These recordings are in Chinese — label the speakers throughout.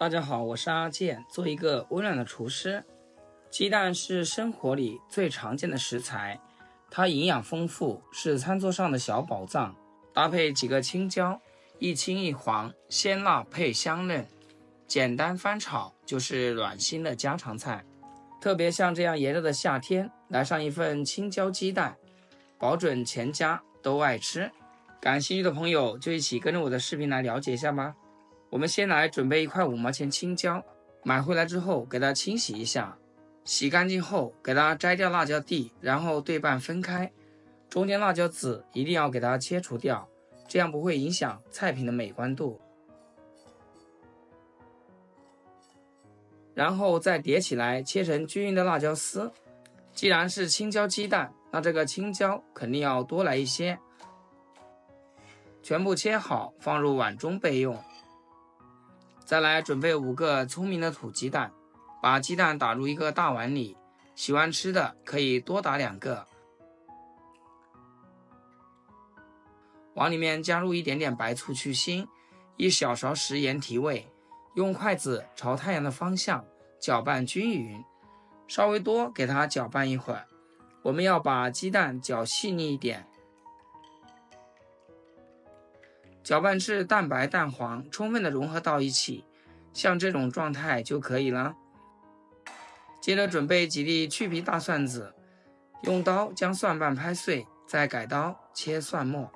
Speaker 1: 大家好，我是阿健，做一个温暖的厨师。鸡蛋是生活里最常见的食材，它营养丰富，是餐桌上的小宝藏。搭配几个青椒，一青一黄，鲜辣配香嫩，简单翻炒就是暖心的家常菜。特别像这样炎热的夏天，来上一份青椒鸡蛋，保准全家都爱吃。感兴趣的朋友就一起跟着我的视频来了解一下吧。我们先来准备一块5毛钱青椒，买回来之后给它清洗一下，洗干净后给它摘掉辣椒蒂，然后对半分开，中间辣椒籽一定要给它切除掉，这样不会影响菜品的美观度。然后再叠起来切成均匀的辣椒丝。既然是青椒鸡蛋，那这个青椒肯定要多来一些，全部切好放入碗中备用。再来准备5个聪明的土鸡蛋，把鸡蛋打入一个大碗里，喜欢吃的可以多打2个。往里面加入一点点白醋去腥，1小勺食盐提味，用筷子朝太阳的方向搅拌均匀，稍微多给它搅拌一会儿。我们要把鸡蛋搅细腻一点，搅拌至蛋白蛋黄充分的融合到一起，像这种状态就可以了。接着准备几粒去皮大蒜子，用刀将蒜瓣拍碎，再改刀切蒜末。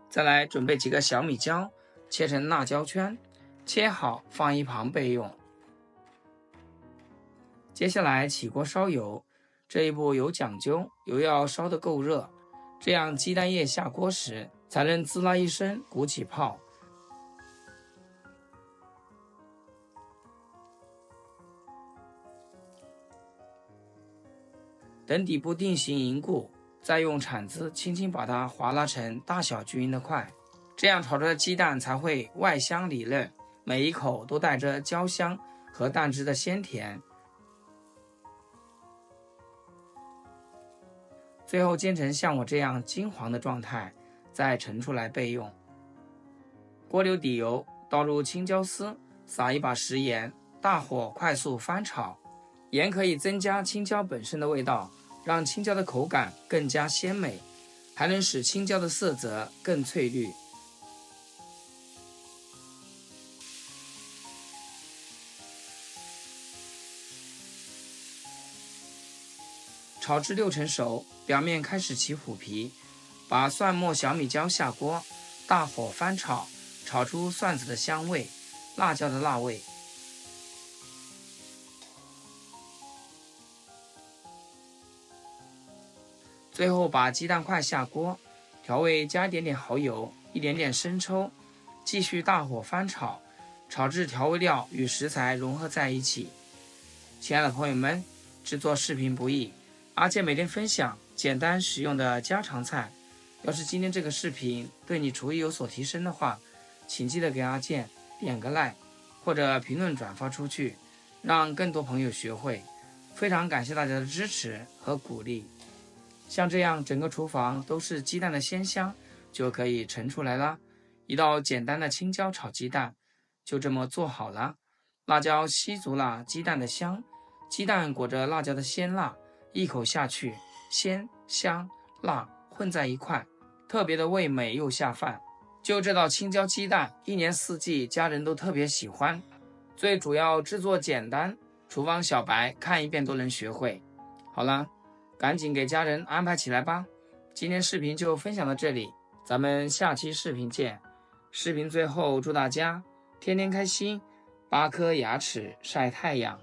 Speaker 1: 再来准备几个小米椒，切成辣椒圈，切好放一旁备用。接下来起锅烧油，这一步有讲究，油要烧得够热，这样鸡蛋液下锅时才能滋啦一声鼓起泡。等底部定型凝固，再用铲子轻轻把它划拉成大小均匀的块，这样炒出的鸡蛋才会外香里嫩，每一口都带着焦香和蛋汁的鲜甜。最后煎成像我这样金黄的状态，再盛出来备用。锅留底油，倒入青椒丝，撒一把食盐，大火快速翻炒。盐可以增加青椒本身的味道，让青椒的口感更加鲜美，还能使青椒的色泽更翠绿。炒至6成熟，表面开始起虎皮，把蒜末小米椒下锅，大火翻炒，炒出蒜子的香味，辣椒的辣味。最后把鸡蛋块下锅，调味加一点点蚝油，一点点生抽，继续大火翻炒，炒至调味料与食材融合在一起。亲爱的朋友们，制作视频不易，阿健每天分享简单实用的家常菜。要是今天这个视频对你厨艺有所提升的话，请记得给阿健点个 like 或者评论转发出去，让更多朋友学会。非常感谢大家的支持和鼓励。像这样整个厨房都是鸡蛋的鲜香，就可以盛出来了。一道简单的青椒炒鸡蛋就这么做好了。辣椒吸足了鸡蛋的香，鸡蛋裹着辣椒的鲜辣，一口下去，鲜香辣混在一块，特别的味美又下饭。就这道青椒鸡蛋，1年4季家人都特别喜欢。最主要制作简单，厨房小白看一遍都能学会。好了，赶紧给家人安排起来吧。今天视频就分享到这里，咱们下期视频见。视频最后祝大家天天开心，8颗牙齿晒太阳。